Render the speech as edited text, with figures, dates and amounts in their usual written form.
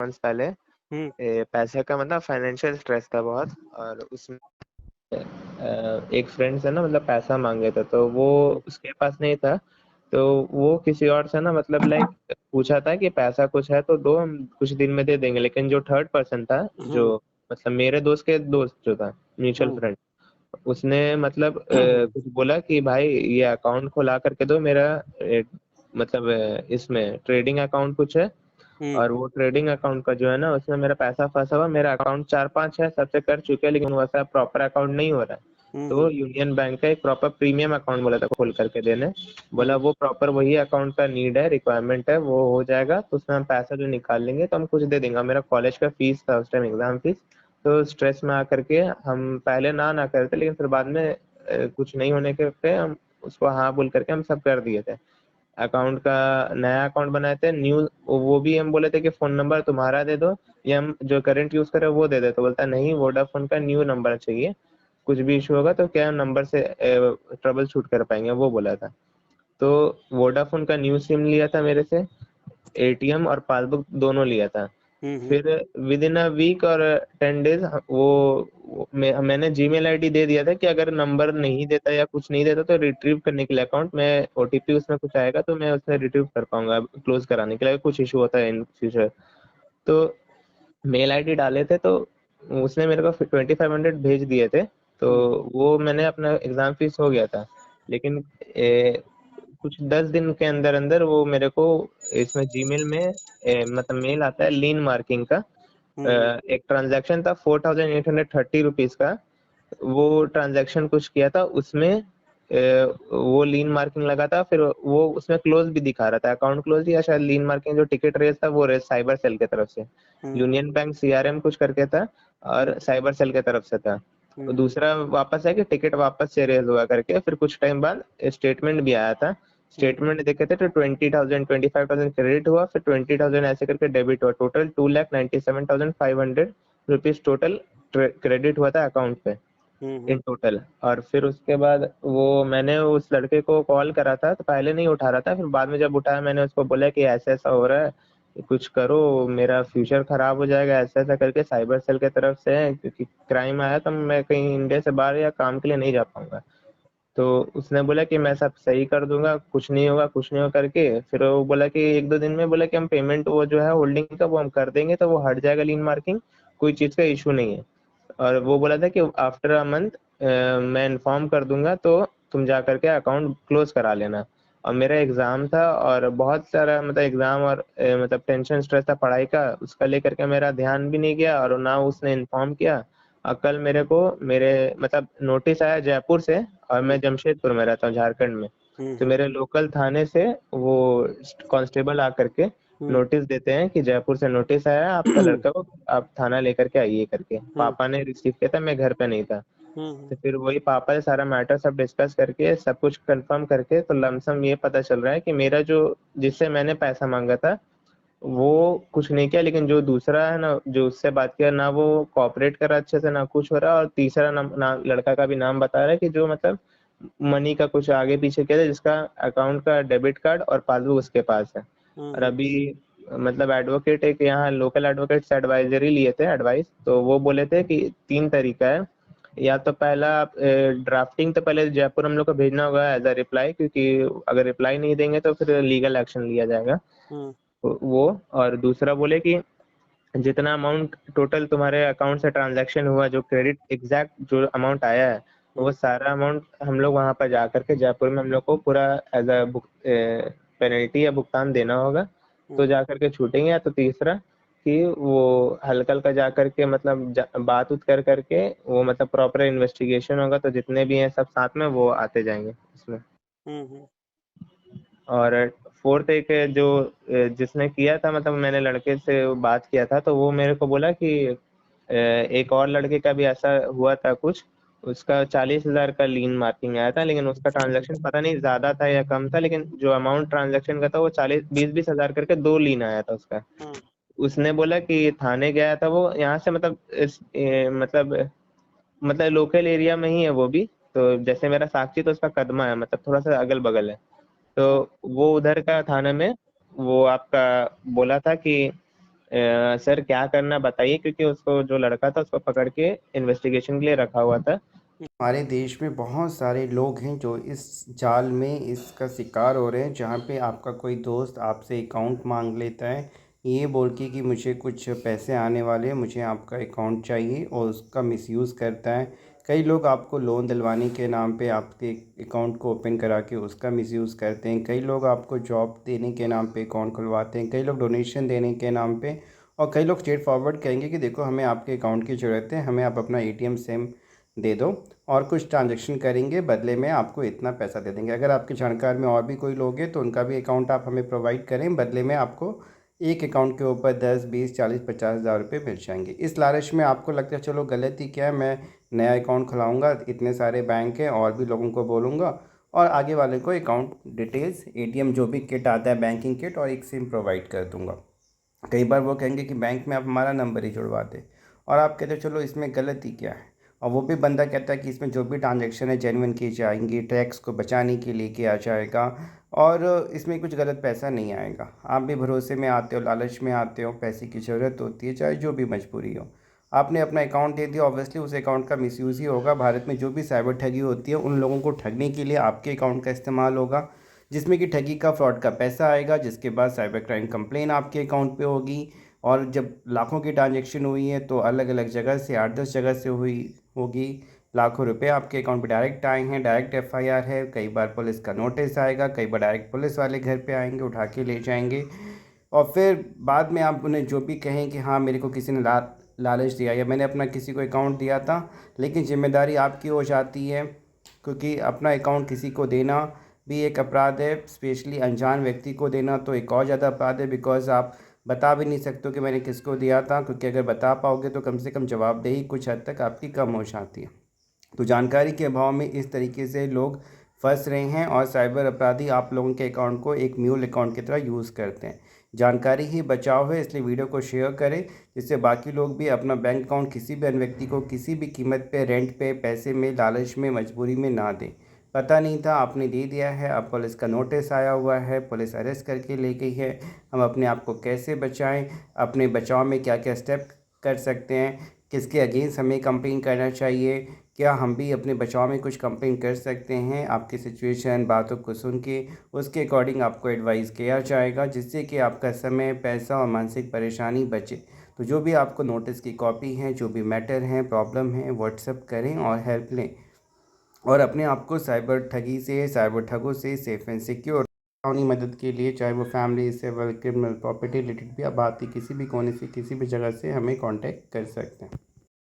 Months पहले हम्म। पैसे का मतलब फाइनेंशियल स्ट्रेस था बहुत, और उसमें एक फ्रेंड से ना मतलब पैसा मांगे थे, तो वो हम्म। उसके पास नहीं था। तो वो किसी और से ना मतलब लाइक पूछा था कि पैसा कुछ है तो दो, हम कुछ दिन में दे देंगे। लेकिन जो थर्ड पर्सन था, जो हम्म। मतलब मेरे दोस्त के दोस्त जो था, म्यूचुअल हम्म। फ्रेंड, उसने मतलब हम्म। कुछ बोला कि भाई ये अकाउंट खुला करके दो मेरा, मतलब इसमें ट्रेडिंग अकाउंट कुछ है, हम्म। और वो ट्रेडिंग अकाउंट का जो है ना उसमें मेरा पैसा फंसा हुआ। मेरा अकाउंट चार पांच है, सबसे कर चुके हैं, लेकिन वैसा प्रॉपर अकाउंट नहीं हो रहा है। तो हम्म। यूनियन बैंक का एक प्रॉपर प्रीमियम अकाउंट बोला था खोल करके देने। बोला हम्म। वो प्रॉपर वही अकाउंट का नीड है, रिक्वायरमेंट है, वो हो जाएगा तो उसमें हम पैसा जो निकाल लेंगे तो हम कुछ दे देंगे। मेरा कॉलेज का फीस था उस टाइम, एग्जाम फीस। तो स्ट्रेस में आकर के हम पहले ना करते, लेकिन फिर बाद में कुछ नहीं होने के पे हम उसको हाँ बोल करके हम सब कर दिए थे। अकाउंट का नया अकाउंट बनाए थे न्यू। वो भी हम बोले थे कि फोन नंबर तुम्हारा दे दो, या हम जो करंट यूज कर रहे हैं वो दे दे। तो बोलता नहीं, वोडाफोन का न्यू नंबर चाहिए, कुछ भी इशू होगा तो क्या नंबर से ट्रबल शूट कर पाएंगे, वो बोला था। तो वोडाफोन का न्यू सिम लिया था मेरे से, एटीएम और पासबुक दोनों लिया था। हम्म। फिर विद इन अ वीक और 10 डेज मैंने जीमेल आईडी दे दिया था कि अगर नंबर नहीं देता या कुछ नहीं देता तो रिट्रीव करने के लिए अकाउंट में ओटीपी उसमें कुछ आएगा तो मैं उसमें रिट्रीव कर पाऊंगा क्लोज कराने के लिए, अगर कुछ इशू होता है इन फ्यूचर। तो मेल आईडी डाले थे, तो उसने मेरे को 2500 भेज दिए थे। तो हम्म। वो मैंने अपना एग्जाम फीस हो गया था। लेकिन कुछ 10 दिन के अंदर अंदर वो मेरे को इसमें जीमेल में मतलब मेल आता है लीन मार्किंग का। हम्म। एक ट्रांजैक्शन था 4830 रुपीज का। वो ट्रांजैक्शन कुछ किया था उसमें, वो लीन मार्किंग लगा था। फिर वो उसमें क्लोज भी दिखा रहा था, अकाउंट क्लोज, या शायद लीन मार्किंग जो टिकट रेस था वो रेस साइबर सेल की तरफ से, हम्म। यूनियन बैंक सीआरएम कुछ करके था, और साइबर सेल की तरफ से था। और हम्म। दूसरा वापस है कि टिकट वापस से रेज हुआ करके, फिर कुछ टाइम बाद स्टेटमेंट भी आया था। हम्म। स्टेटमेंट देखे थे तो 20,000 25,000 क्रेडिट हुआ, फिर 20,000 ऐसे करके डेबिट हुआ। टोटल 2,97,500 रुपीज टोटल क्रेडिट हुआ था अकाउंट पे इन हम्म। टोटल। और फिर उसके बाद वो मैंने उस लड़के को कॉल करा था, तो पहले नहीं उठा रहा था, फिर बाद में जब उठाया मैंने उसको बोला कि ऐसा ऐसा हो रहा है, कि कुछ करो, मेरा फ्यूचर खराब हो जाएगा, ऐसा ऐसा करके साइबर सेल की तरफ से है, क्योंकि क्राइम आया तो मैं कहीं इंडिया से बाहर या काम के लिए नहीं जा पाऊंगा। तो उसने बोला कि मैं सब सही कर दूंगा, कुछ नहीं होगा कुछ नहीं होगा करके। फिर वो बोला कि एक दो दिन में बोला कि हम पेमेंट वो जो है होल्डिंग का वो हम कर देंगे, तो वो हट जाएगा लीन मार्किंग, कोई चीज का इशू नहीं है। और वो बोला था कि आफ्टर अ मंथ मैं इन्फॉर्म कर दूंगा, तो तुम जा करके अकाउंट क्लोज करा लेना। और मेरा एग्जाम था और बहुत सारा मतलब एग्जाम और मतलब टेंशन स्ट्रेस था पढ़ाई का, उसका लेकर के मेरा ध्यान भी नहीं गया और ना उसने इन्फॉर्म किया। और कल मेरे को मेरे मतलब नोटिस आया जयपुर से, और मैं जमशेदपुर में रहता हूँ झारखंड में। तो हम्म। मेरे लोकल थाने से वो कांस्टेबल आकर के हम्म। नोटिस देते हैं कि जयपुर से नोटिस आया है, आपका हम्म। लड़का को आप थाना लेकर के आइए करके। हम्म। पापा ने रिसीव किया था, मैं घर पे नहीं था। हम्म। तो फिर वही पापा से सारा मैटर सब डिस्कस करके सब कुछ कंफर्म करके तो लमसम ये पता चल रहा है कि मेरा जो जिससे मैंने पैसा मांगा था वो कुछ नहीं किया, लेकिन जो दूसरा है ना जो उससे बात किया ना, वो कॉपरेट करा अच्छे से, ना कुछ हो रहा। और तीसरा नाम लड़का का भी नाम बता रहा है कि जो मतलब मनी का कुछ आगे पीछे किया था, जिसका अकाउंट का डेबिट कार्ड और पासबुक उसके पास है। और हम्म। अभी मतलब एडवोकेट एक यहाँ लोकल एडवोकेट से एडवाइजरी लिए थे एडवाइस, तो वो बोले थे कि तीन तरीका है। या तो पहला आप ड्राफ्टिंग तो पहले जयपुर हम लोग को भेजना होगा एज अ रिप्लाई, क्योंकि अगर रिप्लाई नहीं देंगे तो फिर लीगल एक्शन लिया जाएगा। हम्म। वो और दूसरा बोले कि जितना अमाउंट टोटल तुम्हारे अकाउंट से ट्रांजैक्शन हुआ, जो क्रेडिट एग्जैक्ट जो अमाउंट आया है, वो हम्म। सारा अमाउंट हम लोग वहां पर जा करके जयपुर में हम लोग को पूरा एज अ पेनल्टी या भुगतान देना होगा, तो हम्म। जा करके छूटेंगे। या तो तीसरा कि वो हल्का हल्का जा करके मतलब बात उत कर करके वो मतलब प्रॉपर इन्वेस्टिगेशन होगा, तो जितने भी हैं सब साथ में वो आते जाएंगे इसमें। हम्म। और फोर्थ एक जो जिसने किया था, मतलब मैंने लड़के से बात किया था तो वो मेरे को बोला कि एक और लड़के का भी ऐसा हुआ था कुछ, उसका 40,000 का लीन मार्किंग आया था, लेकिन उसका ट्रांजैक्शन पता नहीं ज्यादा था या कम था, लेकिन जो अमाउंट ट्रांजैक्शन का था वो 40 20 20 हजार करके दो लीन आया था उसका। हम्म। उसने बोला कि थाने गया था वो यहाँ से, मतलब मतलब लोकल एरिया में ही है वो भी। तो जैसे मेरा साक्षी तो उसका कदमा है, मतलब थोड़ा सा अगल बगल है। तो वो उधर का थाना में वो आपका बोला था कि सर क्या करना बताइए, क्योंकि उसको जो लड़का था उसको पकड़ के इन्वेस्टिगेशन के लिए रखा हुआ था। हमारे देश में बहुत सारे लोग हैं जो इस जाल में इसका शिकार हो रहे हैं, जहाँ पे आपका कोई दोस्त आपसे अकाउंट मांग लेता है ये बोल के कि मुझे कुछ पैसे आने वाले हैं, मुझे आपका अकाउंट चाहिए, और उसका मिसयूज़ करता है। कई लोग आपको लोन दिलवाने के नाम पे आपके अकाउंट को ओपन करा के उसका मिसयूज़ करते हैं। कई लोग आपको जॉब देने के नाम पे अकाउंट खुलवाते हैं, कई लोग डोनेशन देने के नाम पे, और कई लोग स्ट्रेट फॉरवर्ड कहेंगे कि देखो हमें आपके अकाउंट की ज़रूरत है, हमें आप अपना एटीएम सिम दे दो और कुछ ट्रांजेक्शन करेंगे, बदले में आपको इतना पैसा दे देंगे। अगर आपके जानकार में और भी कोई लोग हैं तो उनका भी अकाउंट आप हमें प्रोवाइड करें, बदले में आपको एक अकाउंट के ऊपर 10 20 40 50 हज़ार रुपये मिल जाएंगे। इस लालच में आपको लगता है चलो गलत ही क्या है, मैं नया अकाउंट खुलाऊंगा, इतने सारे बैंक हैं और भी लोगों को बोलूँगा, और आगे वाले को अकाउंट डिटेल्स, एटीएम जो भी किट आता है, बैंकिंग किट और एक सिम प्रोवाइड कर दूँगा। कई बार वो कहेंगे कि बैंक में आप हमारा नंबर ही जुड़वा दें, और आप कहते हो चलो इसमें गलती क्या है, और वो भी बंदा कहता है कि इसमें जो भी ट्रांजैक्शन है जेन्युइन की जाएंगी, टैक्स को बचाने के लिए किया जाएगा, और इसमें कुछ गलत पैसा नहीं आएगा। आप भी भरोसे में आते हो, लालच में आते हो, पैसे की ज़रूरत होती है, चाहे जो भी मजबूरी हो, आपने अपना अकाउंट दे दिया, ऑब्वियसली उस अकाउंट का मिसयूज़ ही होगा। भारत में जो भी साइबर ठगी होती है उन लोगों को ठगने के लिए आपके अकाउंट का इस्तेमाल होगा, जिसमें कि ठगी का, फ्रॉड का पैसा आएगा, जिसके बाद साइबर क्राइम कंप्लेन आपके अकाउंट पे होगी। और जब लाखों की ट्रांजैक्शन हुई है तो अलग अलग जगह से, 8 10 जगह से हुई होगी, लाखों रुपए आपके अकाउंट पे डायरेक्ट आए हैं, डायरेक्ट एफआईआर है, कई बार पुलिस का नोटिस आएगा, कई बार डायरेक्ट पुलिस वाले घर पे आएंगे, उठा के ले जाएंगे, और फिर बाद में आप उन्हें जो भी कहें कि हाँ मेरे को किसी ने लालच दिया या मैंने अपना किसी को अकाउंट दिया था, लेकिन जिम्मेदारी आपकी हो जाती है, क्योंकि अपना अकाउंट किसी को देना भी एक अपराध है, स्पेशली अनजान व्यक्ति को देना तो एक और ज़्यादा अपराध है, बिकॉज़ आप बता भी नहीं सकते हो कि मैंने किसको दिया था, क्योंकि अगर बता पाओगे तो कम से कम जवाबदेही कुछ हद तक आपकी कम हो जाती है। तो जानकारी के अभाव में इस तरीके से लोग फंस रहे हैं, और साइबर अपराधी आप लोगों के अकाउंट को एक म्यूल अकाउंट की तरह यूज़ करते हैं। जानकारी ही बचाव है, इसलिए वीडियो को शेयर करें, जिससे बाकी लोग भी अपना बैंक अकाउंट किसी भी अन्य व्यक्ति को किसी भी कीमत पे, रेंट पे, पैसे में, लालच में, मजबूरी में ना दें। पता नहीं था, आपने दे दिया है, अब पुलिस का नोटिस आया हुआ है, पुलिस अरेस्ट करके ले गई है। हम अपने आप को कैसे बचाएं, अपने बचाव में क्या क्या स्टेप कर सकते हैं, किसके अगेंस्ट हमें कंप्लेन करना चाहिए, क्या हम भी अपने बचाव में कुछ कंप्लेन कर सकते हैं, आपकी सिचुएशन, बातों को सुन के उसके अकॉर्डिंग आपको एडवाइस किया जाएगा, जिससे कि आपका समय, पैसा और मानसिक परेशानी बचे। तो जो भी आपको नोटिस की कॉपी हैं, जो भी मैटर हैं, प्रॉब्लम है, व्हाट्सअप करें और हेल्प लें, और अपने आप को साइबर ठगी से, साइबर ठगों से सेफ एंड सिक्योर। कानूनी मदद के लिए, चाहे वो family, civil, criminal, property related भी, आप भारत के किसी भी कोने से, किसी भी जगह से हमें कांटेक्ट कर सकते हैं।